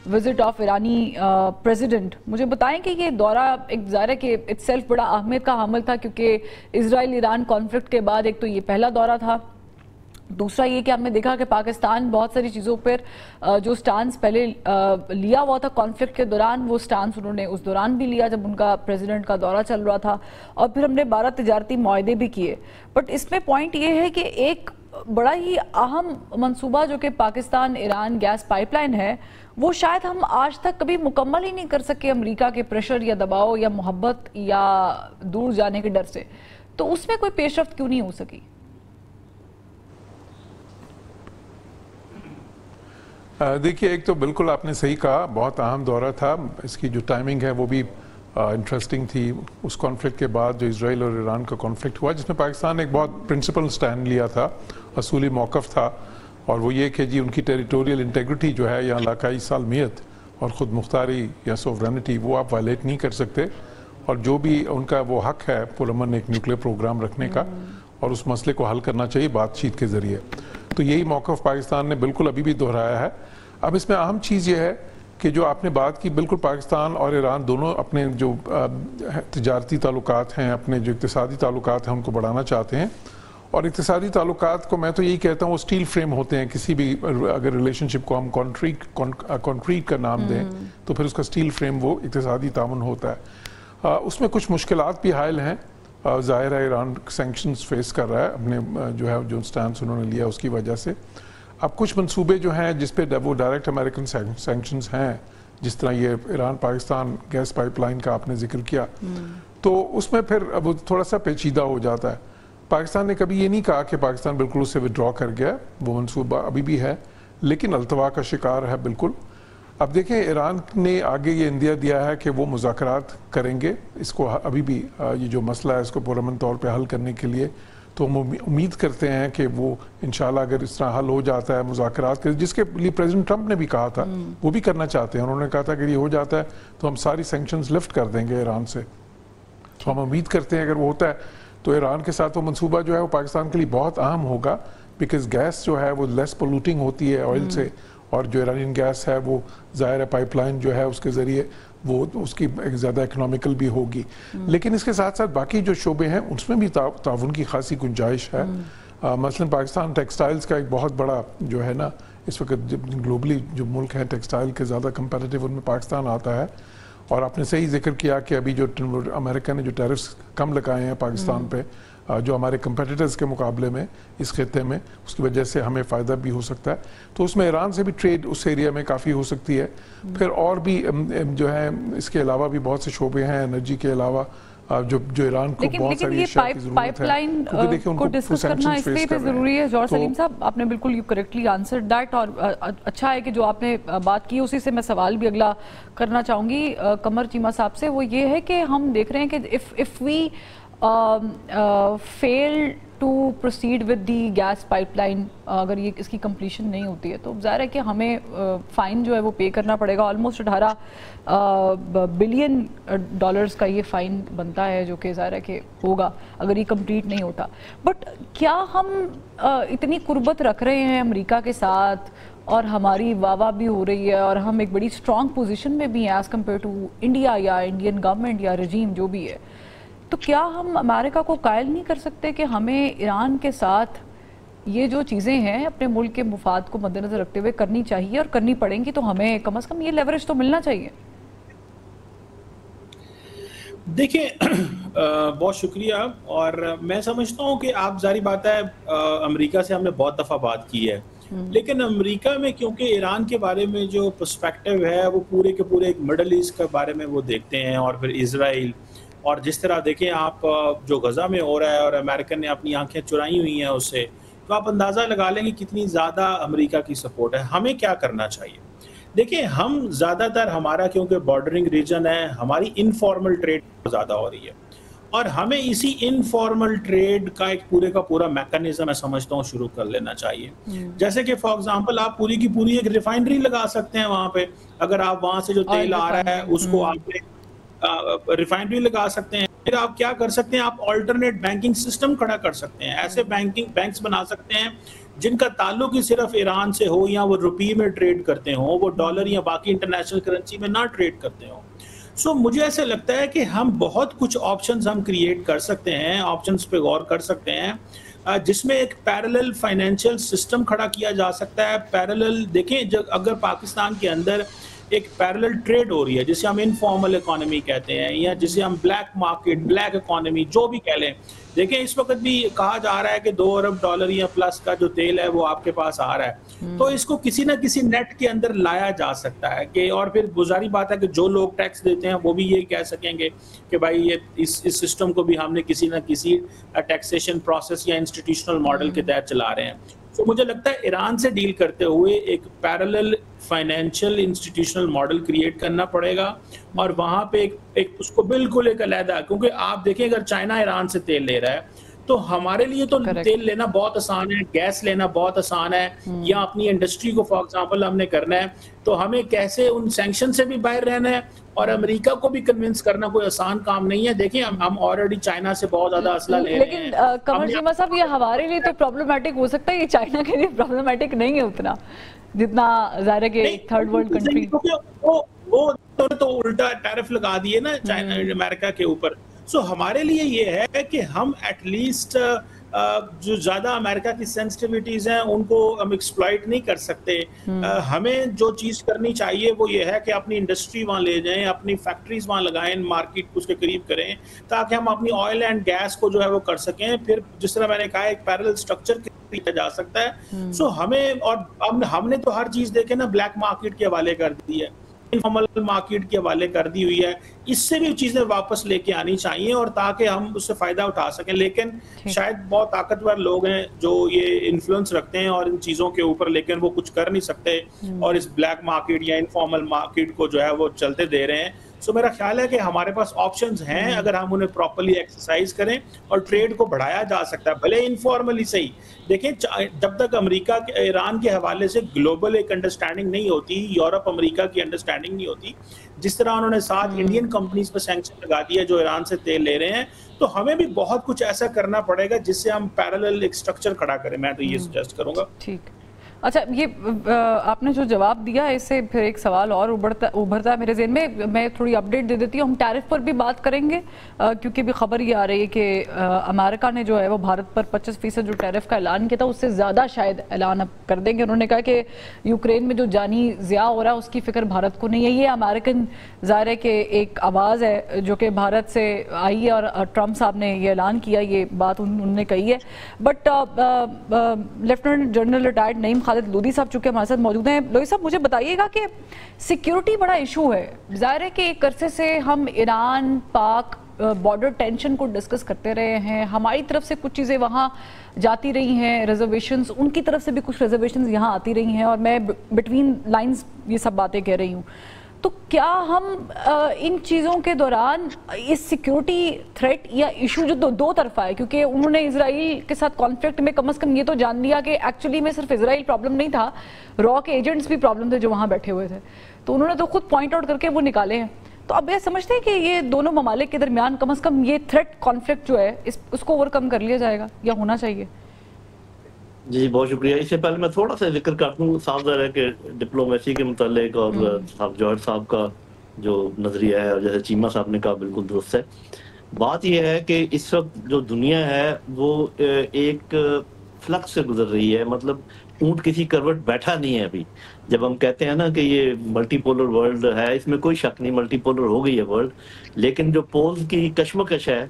Visit of ایرانی president. مجھے بتائیں کہ یہ دورہ ایک ظاہر ہے کہ اٹ سیلف بڑا اہمیت کا حامل تھا، کیونکہ اسرائیل ایران کانفلکٹ کے بعد ایک تو یہ پہلا دورہ تھا، دوسرا یہ کہ ہم نے دیکھا کہ پاکستان بہت ساری چیزوں پر جو سٹانس پہلے لیا ہوا تھا کانفلکٹ کے دوران، وہ سٹانس انہوں نے اس دوران بھی لیا جب ان کا پریزیڈنٹ کا دورہ چل رہا تھا، اور پھر ہم نے 12 تجارتی معاہدے بھی کیے. بٹ اس میں پوائنٹ یہ ہے کہ ایک بڑا ہی اہم منصوبہ جو کہ Pakistan Iran gas pipeline ہے، وہ شاید ہم آج تک کبھی مکمل ہی نہیں کر سکے امریکہ کے پریشر یا دباؤ یا محبت یا دور جانے کے ڈر سے. تو اس میں کوئی پیش رفت کیوں نہیں ہو سکی؟ دیکھیے، ایک تو بالکل آپ نے صحیح کہا، بہت اہم دورہ تھا. اس کی جو ٹائمنگ ہے وہ بھی انٹرسٹنگ تھی. اس کانفلکٹ کے بعد جو اسرائیل اور ایران کا کانفلکٹ ہوا، جس میں پاکستان نے ایک بہت پرنسپل سٹینڈ لیا تھا، اصولی موقف تھا، اور وہ یہ کہ جی ان کی ٹیریٹوریل انٹیگریٹی جو ہے یا علاقائی سالمیت اور خود مختاری یا سوورنٹی وہ آپ وائلیٹ نہیں کر سکتے، اور جو بھی ان کا وہ حق ہے پرامن ایک نیوکلیر پروگرام رکھنے کا، اور اس مسئلے کو حل کرنا چاہیے بات چیت کے ذریعے. تو یہی موقف پاکستان نے بالکل ابھی بھی دہرایا ہے. اب اس میں اہم چیز یہ ہے کہ جو آپ نے بات کی، بالکل پاکستان اور ایران دونوں اپنے جو تجارتی تعلقات ہیں، اپنے جو اقتصادی تعلقات ہیں، ان کو بڑھانا چاہتے ہیں. اور اقتصادی تعلقات کو میں تو یہی کہتا ہوں وہ سٹیل فریم ہوتے ہیں. کسی بھی اگر ریلیشن شپ کو ہم کانکریٹ کا نام دیں تو پھر اس کا سٹیل فریم وہ اقتصادی تعاون ہوتا ہے. اس میں کچھ مشکلات بھی حائل ہیں. ظاہر ہے ایران سینکشنز فیس کر رہا ہے اپنے جو سٹانس انہوں نے لیا اس کی وجہ سے. اب کچھ منصوبے جو ہیں جس پہ وہ ڈائریکٹ امریکن سینکشنز ہیں، جس طرح یہ Iran Pakistan gas pipeline کا آپ نے ذکر کیا، تو اس میں پھر اب تھوڑا سا پیچیدہ ہو جاتا ہے. پاکستان نے کبھی یہ نہیں کہا کہ پاکستان بالکل اس سے وڈرا کر گیا، وہ منصوبہ ابھی بھی ہے، لیکن التوا کا شکار ہے بالکل. اب دیکھیں، ایران نے آگے یہ اندیا دیا ہے کہ وہ مذاکرات کریں گے اس کو، ابھی بھی یہ جو مسئلہ ہے اس کو پرامن طور پہ حل کرنے کے لیے. تو ہم امید کرتے ہیں کہ وہ انشاءاللہ اگر اس طرح حل ہو جاتا ہے مذاکرات کے، جس کے لیے پریزیڈنٹ ٹرمپ نے بھی کہا تھا وہ بھی کرنا چاہتے ہیں. انہوں نے کہا تھا کہ یہ ہو جاتا ہے تو ہم ساری سینکشنز لفٹ کر دیں گے ایران سے. تو ہم امید کرتے ہیں اگر وہ ہوتا ہے تو ایران کے ساتھ وہ منصوبہ جو ہے وہ پاکستان کے لیے بہت اہم ہوگا، بیکاز گیس جو ہے وہ لیس پولوٹنگ ہوتی ہے آئل سے، اور جو ایرانین گیس ہے وہ ظاہر ہے پائپ لائن جو ہے اس کے ذریعے وہ اس کی زیادہ اکنامیکل بھی ہوگی. لیکن اس کے ساتھ ساتھ باقی جو شعبے ہیں اس میں بھی تعاون کی خاصی گنجائش ہے. مثلا پاکستان ٹیکسٹائلز کا ایک بہت بڑا جو ہے نا اس وقت گلوبلی جو ملک ہے ٹیکسٹائل کے زیادہ کمپیٹیٹیو ان میں پاکستان آتا ہے. اور آپ نے صحیح ذکر کیا کہ ابھی جو امریکہ نے جو ٹیرفز کم لگائے ہیں پاکستان پہ جو ہمارے کمپیٹیٹرز کے مقابلے میں اس خطے میں، اس کی وجہ سے ہمیں فائدہ بھی ہو سکتا ہے. تو اس میں ایران سے بھی ٹریڈ اس ایریا میں کافی ہو سکتی ہے. پھر اور بھی جو ہے اس کے علاوہ بھی بہت سے شعبے ہیں انرجی کے علاوہ جو ایران کو بہت ساری اشیاء کی ضرورت ہے، کیونکہ دیکھیں ان کو ڈسکس کرنا اس لیے ضروری ہے. جوہر سلیم صاحب، آپ نے بالکل یو کریکٹلی آنسرڈ دیٹ، اور اچھا ہے کہ جو آپ نے بات کی اسی سے میں سوال بھی اگلا کرنا چاہوں گی قمر چیمہ صاحب سے. وہ یہ ہے کہ ہم دیکھ رہے ہیں کہ if we fail to proceed with the gas pipeline، اگر یہ اس کی کمپلیشن نہیں ہوتی ہے تو ظاہر ہے کہ ہمیں فائن جو ہے وہ پے کرنا پڑے گا. آلموسٹ 18 بلین ڈالرز کا یہ فائن بنتا ہے، جو کہ ظاہر ہے کہ ہوگا اگر یہ کمپلیٹ نہیں ہوتا. بٹ کیا ہم اتنی قربت رکھ رہے ہیں امریکہ کے ساتھ، اور ہماری واہ بھی ہو رہی ہے، اور ہم ایک بڑی اسٹرانگ پوزیشن میں بھی ہیں ایز کمپیئر ٹو انڈیا یا انڈین گورنمنٹ یا رجیم جو بھی ہے، تو کیا ہم امریکہ کو قائل نہیں کر سکتے کہ ہمیں ایران کے ساتھ یہ جو چیزیں ہیں اپنے ملک کے مفاد کو مد نظر رکھتے ہوئے کرنی چاہیے، اور کرنی پڑیں گی تو ہمیں کم از کم یہ لیوریج تو ملنا چاہیے؟ دیکھیں، بہت شکریہ. اور میں سمجھتا ہوں کہ آپ ظاہری بات ہے امریکہ سے ہم نے بہت دفعہ بات کی ہے، لیکن امریکہ میں کیونکہ ایران کے بارے میں جو پرسپیکٹو ہے وہ پورے کے پورے ایک مڈل ایسٹ کے بارے میں وہ دیکھتے ہیں، اور پھر اسرائیل، اور جس طرح دیکھیں آپ جو غزہ میں ہو رہا ہے اور امریکن نے اپنی آنکھیں چرائی ہوئی ہیں اس سے، تو آپ اندازہ لگا لیں کہ کتنی زیادہ امریکہ کی سپورٹ ہے. ہمیں کیا کرنا چاہیے؟ دیکھیں، ہم زیادہ تر ہمارا کیونکہ بارڈرنگ ریجن ہے، ہماری انفارمل ٹریڈ زیادہ ہو رہی ہے، اور ہمیں اسی انفارمل ٹریڈ کا ایک پورے کا پورا میکانزم میں سمجھتا ہوں شروع کر لینا چاہیے. جیسے کہ فار ایگزامپل آپ پوری کی پوری ایک ریفائنری لگا سکتے ہیں وہاں پہ. اگر آپ وہاں سے جو تیل آ رہا ہے اس کو آپ ریفائنری لگا سکتے ہیں. پھر آپ کیا کر سکتے ہیں, آپ آلٹرنیٹ بینکنگ سسٹم کھڑا کر سکتے ہیں, ایسے بینکس بنا سکتے ہیں جن کا تعلق ہی صرف ایران سے ہو, یا وہ روپی میں ٹریڈ کرتے ہوں, وہ ڈالر یا باقی انٹرنیشنل کرنسی میں نہ ٹریڈ کرتے ہوں. سو مجھے ایسے لگتا ہے کہ ہم بہت کچھ آپشنز ہم کریٹ کر سکتے ہیں, آپشنز پہ غور کر سکتے ہیں, جس میں ایک پیرلل فائنینشیل سسٹم کھڑا کیا جا سکتا ہے. پیرلل دیکھیں, اگر پاکستان کے اندر ایک پیرلل ٹریڈ ہو رہی ہے جسے ہم انفارمل اکانومی کہتے ہیں, یا جسے ہم بلیک مارکیٹ, بلیک اکانومی, جو بھی کہہ لیں. دیکھیں اس وقت بھی کہا جا رہا ہے کہ $2 ارب یا پلس کا جو تیل ہے وہ آپ کے پاس آ رہا ہے, تو اس کو کسی نہ کسی نیٹ کے اندر لایا جا سکتا ہے کہ, اور پھر گزاری بات ہے کہ جو لوگ ٹیکس دیتے ہیں وہ بھی یہ کہہ سکیں گے کہ بھائی یہ اس سسٹم کو بھی ہم نے کسی نہ کسی ٹیکسیشن پروسیس یا انسٹیٹیوشنل ماڈل کے تحت چلا رہے ہیں. تو مجھے لگتا ہے ایران سے ڈیل کرتے ہوئے ایک parallel financial institutional model create کرنا پڑے گا, اور وہاں پہ ایک اس کو بالکل ایک علیحدہ, کیونکہ آپ دیکھیں اگر چائنا ایران سے تیل لے رہا ہے تو ہمارے لیے تو تیل لینا بہت آسان ہے, گیس لینا بہت آسان ہے, یا اپنی انڈسٹری کو فار ایگزامپل ہم نے کرنا ہے تو ہمیں کیسے ان سینکشن سے بھی باہر رہنا ہے, اور امریکہ کو بھی کنونس کرنا کوئی آسان کام نہیں ہے. دیکھیں ہم آلریڈی چائنا سے بہت زیادہ اسلحہ لے رہے ہیں. لیکن قمر شیما صاحب, یہ ہمارے لیے تو پرابلمٹک ہو سکتا ہے, یہ چائنا کے لیے پرابلمٹک نہیں ہے اتنا جتنا ظاہر ہے کہ تھرڈ ورلڈ کنٹری. وہ تو الٹا ٹیرف لگا دیے نا چائنا امریکہ کے اوپر. سو ہمارے لیے یہ ہے کہ ہم ایٹ لیسٹ جو زیادہ امریکہ کی سینسٹیوٹیز ہیں ان کو ہم ایکسپلائٹ نہیں کر سکتے. ہمیں جو چیز کرنی چاہیے وہ یہ ہے کہ اپنی انڈسٹری وہاں لے جائیں, اپنی فیکٹریز وہاں لگائیں, مارکیٹ اس کے قریب کریں, تاکہ ہم اپنی آئل اینڈ گیس کو جو ہے وہ کر سکیں. پھر جس طرح میں نے کہا ایک پیرلل اسٹرکچر کیا جا سکتا ہے. سو ہمیں, اور ہم نے تو ہر چیز دیکھے نا بلیک مارکیٹ کے حوالے کر دی ہے, انفارمل مارکیٹ کے حوالے کر دی ہوئی ہے. اس سے بھی چیزیں واپس لے کے آنی چاہیے, اور تاکہ ہم اس سے فائدہ اٹھا سکیں. لیکن شاید بہت طاقتور لوگ ہیں جو یہ انفلوئنس رکھتے ہیں اور ان چیزوں کے اوپر, لیکن وہ کچھ کر نہیں سکتے, اور اس بلیک مارکیٹ یا انفارمل مارکیٹ کو جو ہے وہ چلتے دے رہے ہیں. سو میرا خیال ہے کہ ہمارے پاس آپشنز ہیں اگر ہم انہیں پراپرلی ایکسرسائز کریں, اور ٹریڈ کو بڑھایا جا سکتا ہے, بھلے انفارملی صحیح. دیکھیں جب تک امریکہ ایران کے حوالے سے گلوبل ایک انڈرسٹینڈنگ نہیں ہوتی, یورپ امریکہ کی انڈرسٹینڈنگ نہیں ہوتی, جس طرح انہوں نے 7 انڈین کمپنیز پر سینکشن لگا دیا جو ایران سے تیل لے رہے ہیں, تو ہمیں بھی بہت کچھ ایسا کرنا پڑے گا جس سے ہم پیرلل ایک سٹرکچر کھڑا کریں. میں تو یہ سجیسٹ کروں گا. ٹھیک. اچھا, یہ آپ نے جو جواب دیا ہے اس سے پھر ایک سوال اور ابھرتا ہے میرے ذہن میں تھوڑی اپڈیٹ دے دیتی ہوں. ہم ٹیرف پر بھی بات کریں گے, کیونکہ بھی خبر یہ آ رہی ہے کہ امریکہ نے جو ہے وہ بھارت پر 25% جو ٹیرف کا اعلان کیا تھا اس سے زیادہ شاید اعلان اب کر دیں گے. انہوں نے کہا کہ یوکرین میں جو جانی ضیاع ہو رہا ہے اس کی فکر بھارت کو نہیں ہے. یہ امریکن ظاہر ہے کہ ایک آواز ہے جو کہ بھارت سے آئی ہے, اور ٹرمپ صاحب نے یہ اعلان کیا, یہ بات انہوں نے کہی ہے. بٹ لیفٹیننٹ جنرل ریٹائرڈ نعیم خالد لودھی صاحب چونکہ ہمارے ساتھ موجود ہیں. لودھی صاحب, مجھے بتائیے گا کہ سیکیورٹی بڑا ایشو ہے. ظاہر ہے کہ ایک عرصے سے ہم ایران پاک بارڈر ٹینشن کو ڈسکس کرتے رہے ہیں, ہماری طرف سے کچھ چیزیں وہاں جاتی رہی ہیں, ریزرویشنز, ان کی طرف سے بھی کچھ ریزرویشنز یہاں آتی رہی ہیں, اور میں بٹوین لائنز یہ سب باتیں کہہ رہی ہوں. تو کیا ہم ان چیزوں کے دوران اس سیکیورٹی تھریٹ یا ایشو جو دو طرفہ ہے, کیونکہ انہوں نے اسرائیل کے ساتھ کانفلکٹ میں کم از کم یہ تو جان لیا کہ ایکچولی میں صرف اسرائیل پرابلم نہیں تھا, را کے ایجنٹس بھی پرابلم تھے جو وہاں بیٹھے ہوئے تھے, تو انہوں نے تو خود پوائنٹ آؤٹ کر کے وہ نکالے ہیں. تو اب یہ سمجھتے ہیں کہ یہ دونوں ممالک کے درمیان کم از کم یہ تھریٹ کانفلکٹ جو ہے اس کو اوور کم کر لیا جائے گا یا ہونا چاہیے؟ جی بہت شکریہ. اس سے پہلے میں تھوڑا سا ذکر کر دوں, صاف ظاہر ہے کہ ڈپلومیسی کے متعلق اور صاحب جوہر صاحب کا جو نظریہ ہے, اور جیسے چیمہ صاحب نے کہا بالکل درست ہے. بات یہ ہے کہ اس وقت جو دنیا ہے وہ ایک فلکس سے گزر رہی ہے. مطلب اونٹ کسی کروٹ بیٹھا نہیں ہے ابھی. جب ہم کہتے ہیں نا کہ یہ ملٹی پولر ورلڈ ہے, اس میں کوئی شک نہیں, ملٹی پولر ہو گئی ہے ورلڈ, لیکن جو پولز کی کشمکش ہے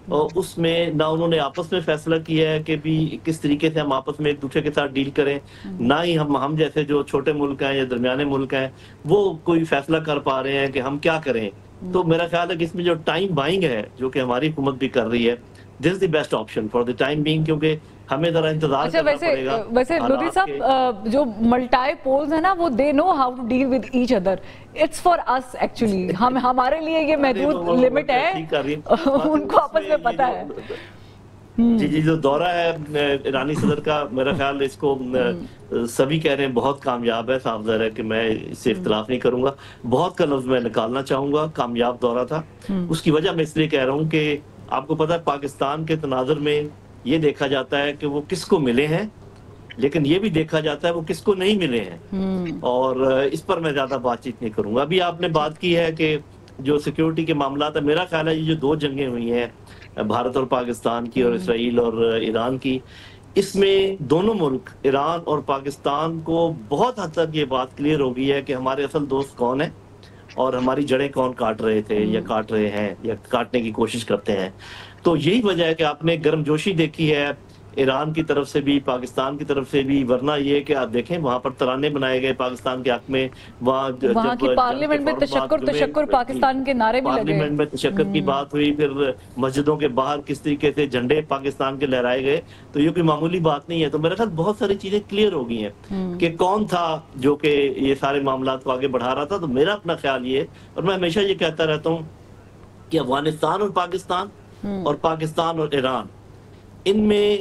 اور اس میں نہ انہوں نے آپس میں فیصلہ کیا ہے کہ بھی کس طریقے سے ہم آپس میں ایک دوسرے کے ساتھ ڈیل کریں, نہ ہی ہم جیسے جو چھوٹے ملک ہیں یا درمیانے ملک ہیں وہ کوئی فیصلہ کر پا رہے ہیں کہ ہم کیا کریں. تو میرا خیال ہے کہ اس میں جو ٹائم بائنگ ہے جو کہ ہماری حکومت بھی کر رہی ہے, this is the best option for the time being, کیونکہ ہمیں ذرا انتظار کرنا پڑے گا. ویسے لودھی صاحب, جو ملٹائی پولز ہیں نا وہ they know how to deal with each other. It's for us actually, ہمارے لیے یہ محدود لمٹ ہے, ان کو آپس میں پتہ ہے. جی جو دورہ ہے ایرانی صدر کا, میرا خیال اس کو سبھی کہہ رہے ہیں بہت کامیاب ہے. صاف ظاہر ہے کہ میں اس سے اختلاف نہیں کروں گا, بہت کا لفظ میں نکالنا چاہوں گا. کامیاب دورہ تھا. اس کی وجہ میں اس لیے کہہ رہا ہوں کہ آپ کو پتا ہے پاکستان کے تناظر میں یہ دیکھا جاتا ہے کہ وہ کس کو ملے ہیں، لیکن یہ بھی دیکھا جاتا ہے وہ کس کو نہیں ملے ہیں، اور اس پر میں زیادہ بات چیت نہیں کروں گا۔ ابھی آپ نے بات کی ہے کہ جو سیکیورٹی کے معاملات ہیں، میرا خیال ہے یہ جو 2 جنگیں ہوئی ہیں بھارت اور پاکستان کی اور اسرائیل اور ایران کی، اس میں دونوں ملک ایران اور پاکستان کو بہت حد تک یہ بات کلیئر ہو گئی ہے کہ ہمارے اصل دوست کون ہیں اور ہماری جڑیں کون کاٹ رہے تھے یا کاٹ رہے ہیں یا کاٹنے کی کوشش کرتے ہیں۔ تو یہی وجہ ہے کہ آپ نے گرم جوشی دیکھی ہے ایران کی طرف سے بھی، پاکستان کی طرف سے بھی، ورنہ یہ کہ آپ دیکھیں وہاں پر ترانے بنائے گئے پاکستان کے حق میں، وہاں کی پارلیمنٹ میں تشکر پاکستان کے نعرے بھی لگے، پارلیمنٹ میں تشکر کی بات ہوئی، پھر مسجدوں کے باہر کس طریقے سے جھنڈے پاکستان کے لہرائے گئے، تو یہ کوئی معمولی بات نہیں ہے۔ تو میرے خیال بہت ساری چیزیں کلیئر ہو گئی ہیں کہ کون تھا جو کہ یہ سارے معاملات کو آگے بڑھا رہا تھا۔ تو میرا اپنا خیال یہ، اور میں ہمیشہ یہ کہتا رہتا ہوں کہ افغانستان اور پاکستان اور پاکستان اور ایران، ان میں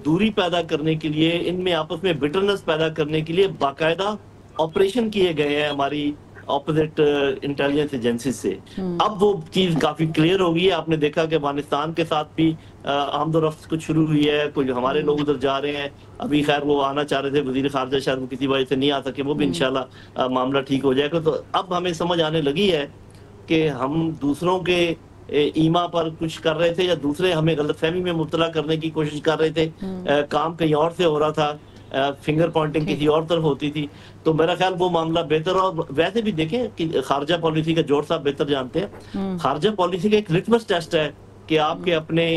دوری پیدا کرنے کے لیے، ان میں آپس میں بٹرنس پیدا کرنے کے لیے باقاعدہ آپریشن کیے گئے ہیں ہماری اپوزٹ انٹیلیجنس ایجنسی سے۔ اب وہ چیز کافی کلیئر ہو گئی ہے۔ آپ نے دیکھا کہ افغانستان کے ساتھ بھی آمد و رفت کچھ شروع ہوئی ہے، کچھ ہمارے لوگ ادھر جا رہے ہیں، ابھی خیر وہ آنا چاہ رہے تھے وزیر خارجہ، شاید وہ کسی وجہ سے نہیں آ سکے، وہ بھی انشاءاللہ معاملہ ٹھیک ہو جائے گا۔ تو اب ہمیں سمجھ آنے لگی ہے کہ ہم دوسروں کے ایما پر کچھ کر رہے تھے یا دوسرے ہمیں غلط فہمی میں مبتلا کرنے کی کوشش کر رہے تھے، کام کہیں اور سے ہو رہا تھا، فنگر پوائنٹنگ کسی اور طرف ہوتی تھی۔ تو میرا خیال وہ معاملہ بہتر، اور ویسے بھی دیکھیں کہ خارجہ پالیسی کا جوڑ صاحب بہتر جانتے ہیں، خارجہ پالیسی کا ایک لٹمس ٹیسٹ ہے کہ آپ کے اپنے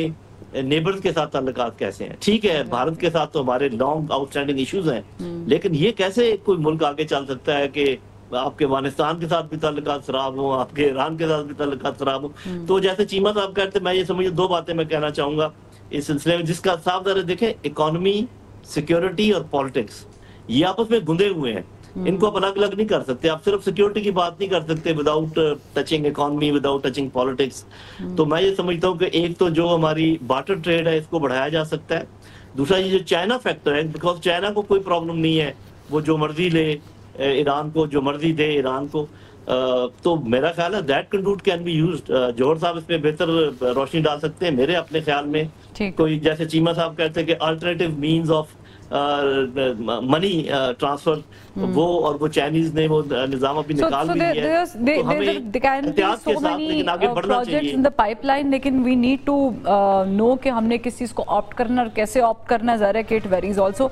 نیبرز کے ساتھ تعلقات کیسے ہیں۔ ٹھیک ہے بھارت کے ساتھ تو ہمارے لانگ آؤٹ اسٹینڈنگ ایشوز ہیں، لیکن یہ کیسے کوئی ملک آگے چل سکتا ہے کہ آپ کے افغانستان کے ساتھ بھی تعلقات خراب ہوں، آپ کے ایران کے ساتھ بھی تعلقات خراب ہوں۔ تو جیسے چیمہ صاحب کہتے ہیں، میں یہ سمجھے 2 باتیں میں کہنا چاہوں گا اس سلسلے میں، جس کا صاف ظاہر دیکھیں اکانومی، سیکیورٹی اور پالیٹکس یہ آپس میں گندے ہوئے ہیں، ان کو آپ الگ الگ نہیں کر سکتے۔ آپ صرف سیکیورٹی کی بات نہیں کر سکتے without touching economy, without touching politics. تو میں یہ سمجھتا ہوں کہ ایک تو جو ہماری بارٹر ٹریڈ ہے اس کو بڑھایا جا سکتا ہے، دوسرا یہ جو چائنا فیکٹر ہے، بیکاز چائنا کو کوئی پرابلم نہیں ہے، وہ جو مرضی لے ایران کو، جو مرضی دے ایران کو، تو میرا خیال ہے دیٹ کنٹروٹ کین بی یوزڈ۔ جوہر صاحب اس پہ بہتر روشنی ڈال سکتے ہیں۔ میرے اپنے خیال میں کوئی جیسے چیمہ صاحب کہتے ہیں کہ alternative means of money transfer, وہ اور وہ چائنیز نے وہ نظام ابھی نکال بھی لیا ہے، تو ہمیں احتیاط کے ساتھ لیکن آگے بڑھنا چاہیے۔ ان دا پائپ لائن، لیکن وی نیڈ ٹو نو کہ ہم نے کس چیز کو آپٹ کرنا اور کیسے آپٹ کرنا ہے، ظاہر ہے کہ اٹ ویریز آلسو۔